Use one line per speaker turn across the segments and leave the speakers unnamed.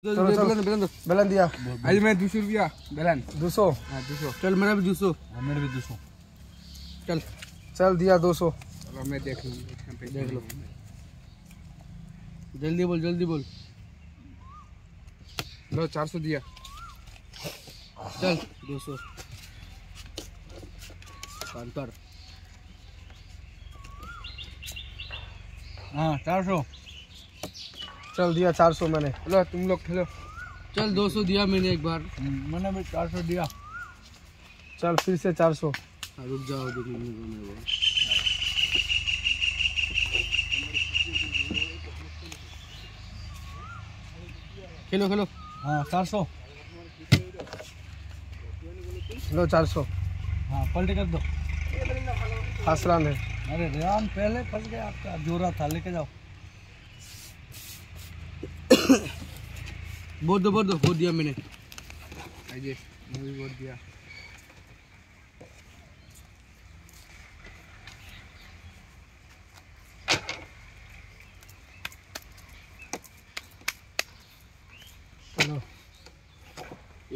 चलो बेलन बेलन दिया
आज मैं 200 रुपया बेलन
200
हाँ 200
चल मेरा भी 200
मेरे भी 200
चल चल दिया 200
चलो मैं देख लूँगा
देख लो जल्दी बोल
लो 400 दिया
चल 200 काउंटर
हाँ 400
चल दिया 400 मैंने
लो तुम लोग खेलो
चल 200 दिया मैंने एक बार
मैंने भी 400 दिया
चल फिर से 400
रुक जाओ देखिए
खेलो खेलो
हाँ 400
लो 400
हाँ पलटी कर दो
आसरान है
अरे रेहान पहले फंस गया आपका जोरा था लेके जाओ
बोल दो दिया मैंने
आइए मैं भी बोल दिया
चलो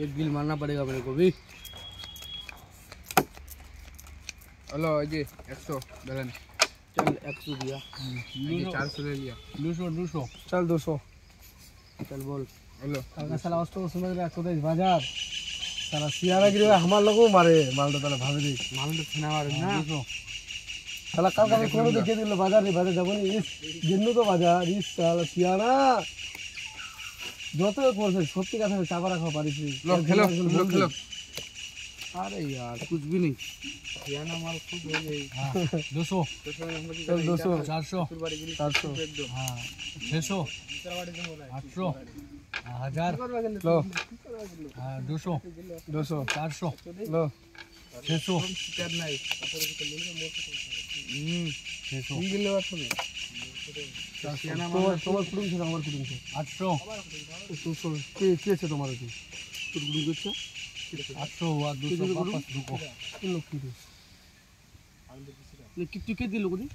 एक गिल मारना पड़ेगा मेरे को भी
हेलो अजय 100 बेलन
चल 100 दिया
400 ले लिया 200
चल 200 चल बोल
हेलो
কালকে শালা অষ্ট সময় রে কোথায় বাজার শালা সিয়ারা গিরে আমার লগও মারে মালটা তাহলে ভাবে দি
মালটা খানা মারে না
শালা কালকে আমি কোন দেখে দিল বাজার রে বাজার যাব নি ইস গিন্নু তো বাজার ইস শালা সিয়ারা যত করছে সত্যি কথা চাপা রাখা পারিস
लो खेलो लो खेलो
अरे यार कुछ भी नहीं
सियाना माल खूब हो गई हां 200
चल 200
400
400
हाँ 600 800 1000
लो
हाँ 200
200
400
लो
600
তোমার কুটুম ছিল আমার কুটুম ছিল
800
কে কে আছে তোমার কি তোর কুটুম করছে
800 हुआ 200 वापस रुको
लोग की कितने के दिल लोगों ने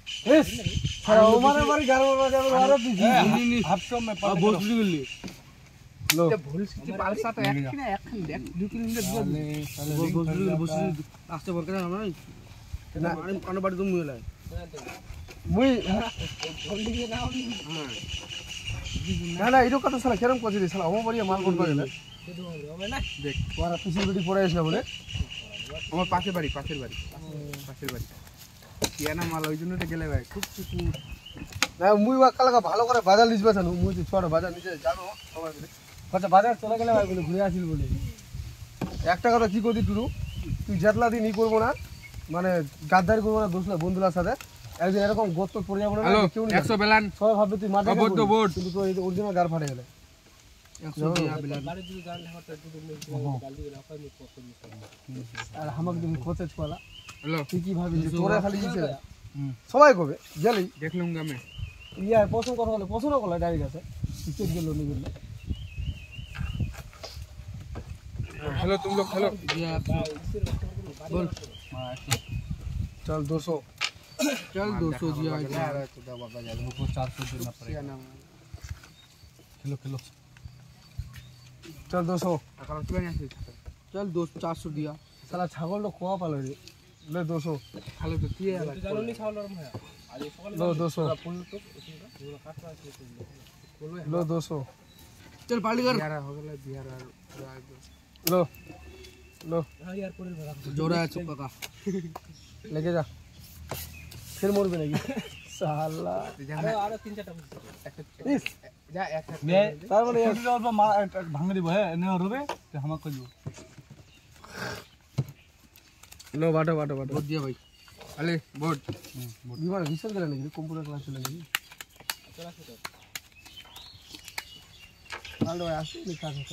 हमारे हमारे घर में जाने वाला भी
800 में पर
बहुत भूल गए लो
भूल से पालसा तो एक ना एक देख 2 किलो
दिया बहुत आस्ते भर के ना ना अन बाड़ी तुम मिला मुई ना ना इरो कत साला केरम कोची साला हम बढ़िया माल कोड করে
देख
ওরা পিছন বিটি পড়ে আসে বলে
আমার পাশের বাড়ি সিয়ানা মাল ওই জন্য তো গেলে ভাই খুব
না মুই কালকা ভালো করে বাজার লিসবে জানো মুই যে ছোট বাজার নিচে জানো সবাই মিলে কত বাজার চলে গেলে ভাই বলে ঘুরে আসিল বলে একটা কথা কি কইতি তুই যেতলা দিন ই করব না মানে গাদ্দারি করব না দোস্ত বন্ধুদের সাথে একদিন এরকম গত পড়ে যাব না
কেউ 100 বেলান
সবাই ভাববে তুই মাঠে
বদ্ধ বোর্ড
কিন্তু তো অরিজিনাল গার ফাটে গেল
100 দিয়া বেলান
আর আমাকে তুমি কোচে ছোলা
হ্যালো
তুই কি ভাবি যে তোরা খালি দিছে সবাই কবে গেলি
দেখ লুঙ্গা मैं
ইয়া পছন্দ কথা হলো পছন্দ করলা ডাইরেক্ট আছে টিকেট গেল নি গেল
हेलो तुम लोग हेलो
बोल चल 200 चल 200 दिया यार तो दवा बाजार को 400 देना पड़ेगा
खेलो
चल 200
चल
400 दिया साला ছাগল তো কোয়া পালো রে ले 200
খালো তো কি
জানো নি ছাগল রম है लो 200 लो 200 चल पार्टी कर
यार हो गला बिहार
लो लो
यार कोड़े
जोरा है चुप्पा का लेके जा फिर मोड़ पे नहीं साला
अरे 3-4
इस
जा एक
मैं तार माने
भांग दिबो है ने होबे ते हम कहियो
लो बाटो
बोल दिया भाई अले बोर्ड
विमान विसर्जन करने के कंप्यूटर क्लास चलेंगे चला तो हेलो ऐसे लिखा है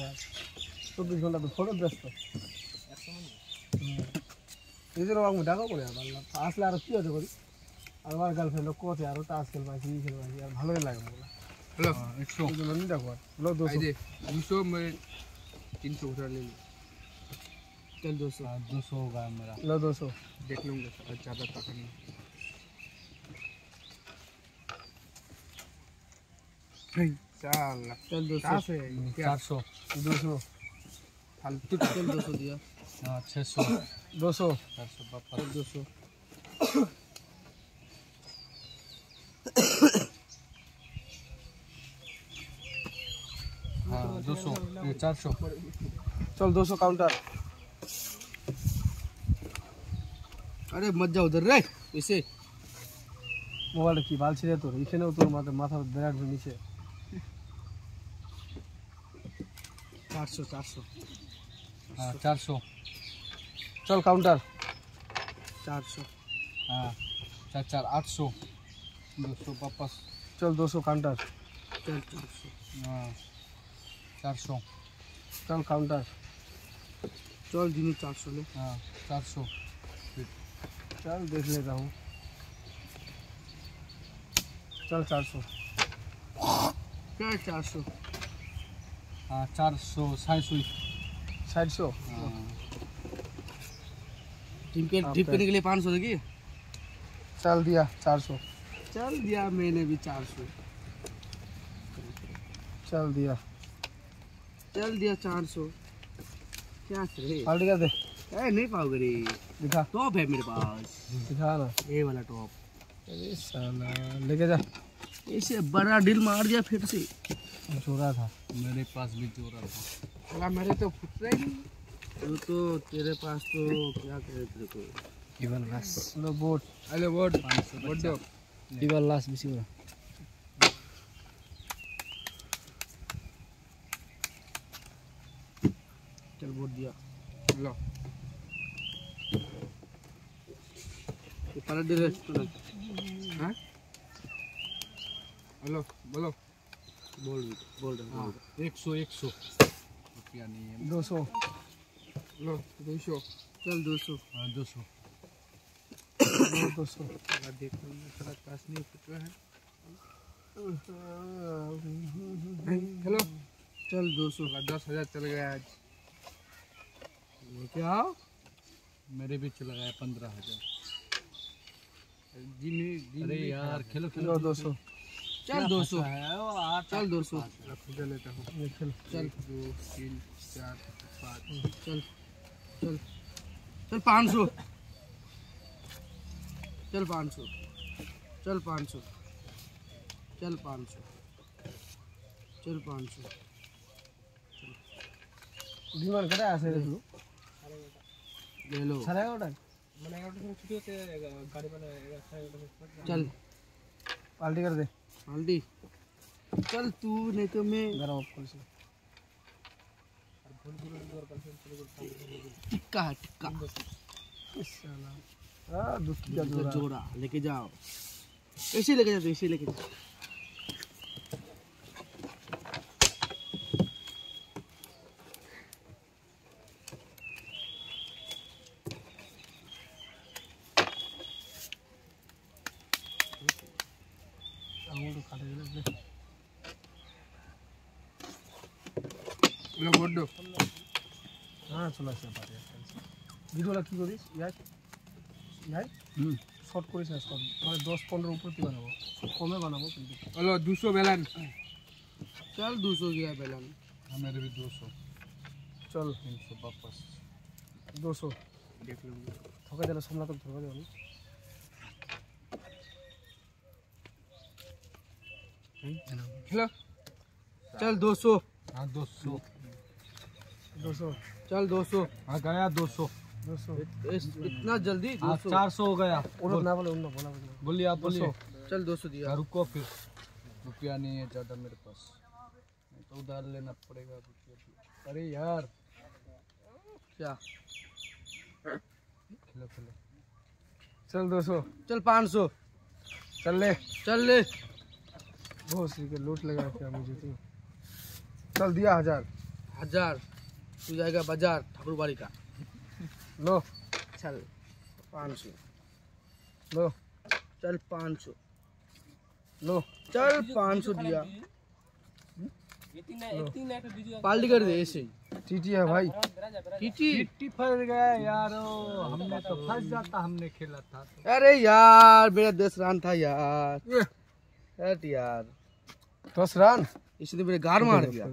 24 घंटा तो फोटो व्यस्त এই যে রং ডাকা করে আসলে আর কি হতে পারি আর আমার গার্লফ্রেন্ড কোথায় আর টাস খেলবাছি আর ভালোই লাগে বলা
हेलो 100
এই জন্য নি ডাকো লো 200
200 में 300 उठा ले
चल 200
200 होगा मेरा
लो 200
देख लूंगा ज्यादा पकड़ नहीं
चल 200
400
200
फालतू
चल 200 दिया।
हाँ 600
200
400 वापस
200
हाँ 200 ये 400
चल 200 काउंटर। अरे मत जा उधर रे इसे मोबाइल की बाल छिड़े तो इखे ना तो माथा बिराट में नीचे 400
हाँ 400
चल काउंटर 400
हाँ 4 800 200 वापस
चल 200 काउंटर चल 400
हाँ 400
चल काउंटर चल दिनू 400 ले
हाँ 400
चल देख लेता हूँ चल 400 चल 400
हाँ 400 600
700
हाँ
टीम के डिप करने के लिए 500 देगी चल दिया 400 चल दिया मैंने भी 400 चल दिया 400 क्या करे पार्टी कर दे नहीं पाओगे रे दिखा टॉप है मेरे पास दिखा ना ये वाला टॉप अरे साला लेके जा ऐसे बड़ा डील मार दिया फिर से चोरा था
मेरे पास भी चोरा था
साला मेरे तो फुट रहा ही तो तेरे पास तो क्या करे तेरे को इवन लास लो बोट हेलो बोट बोट दो इवन लास बिसी हो चल बोट दिया लो ये पलट दे रे हां हेलो बोलो बोल
हाँ 100 रुपया नहीं है
200 लो 200 चल 200
हाँ 200
200 देखो थोड़ा पास नहीं फुटवा है हेलो चल 200 10,000 चल गया आज क्या
मेरे भी चला गया 15,000 अरे यार खेलो
200 चल 200 चल 200
खुद लेता हूँ
चल
2 3 4 5
चल चल चल 500 चल 500 चल 500 चल 500 चल 500 डिमांड करे ऐसे तू ले लो सारे ऑर्डर मैंने ऑर्डर से छुट्टी होते गाड़ी वाला चल पार्टी कर दे पार्टी चल तू नहीं तो मैं गरम ऑफ कर से टिक्का साला हां दुखी का जोड़ा लेके जाओ ऐसे लेके जाओ ऐसे लेके जाओ বড্ড হ্যাঁ চলে আসছে পারে ভিডিওটা কি করিস ইয়ার ইয়ার শর্ট করিস না শর্ট মানে 10-15 উপর তুই বানাবো কমে বানাবো কিন্তু হলো 200 বেলান চল 200 গিয়া বেলান
हाँ मेरे भी 200
চল
300 वापस
200 देख लो थोड़ा जरा सामना तो थोड़ा दे हेलो चल 200
हाँ 200
चल 200
हाँ गया 200
इतना जल्दी 200
400 हो गया
ना बोले बोला
बोलिए आप बोलिए
चल 200 दिया
रुको फिर रुपया नहीं है ज़्यादा मेरे पास तो उधार लेना पड़ेगा रुपया। अरे यार
क्या
खेलो
चल 200 चल 500 चल ले बहुत सी के लूट लगा क्या मुझे तू चल दिया 1000 तू जाएगा बाजार ठाकुरबाड़ी का लो चल 500 लो चल 500 लो चल 500 दिया पार्टी कर दे ऐसे टीटी है भाई
टीटी फंस गया यार हमने तो फंस जाता हमने खेला था तो।
अरे यार मेरा 10 रन था यार 10 रन इसने मेरे गार मार दिया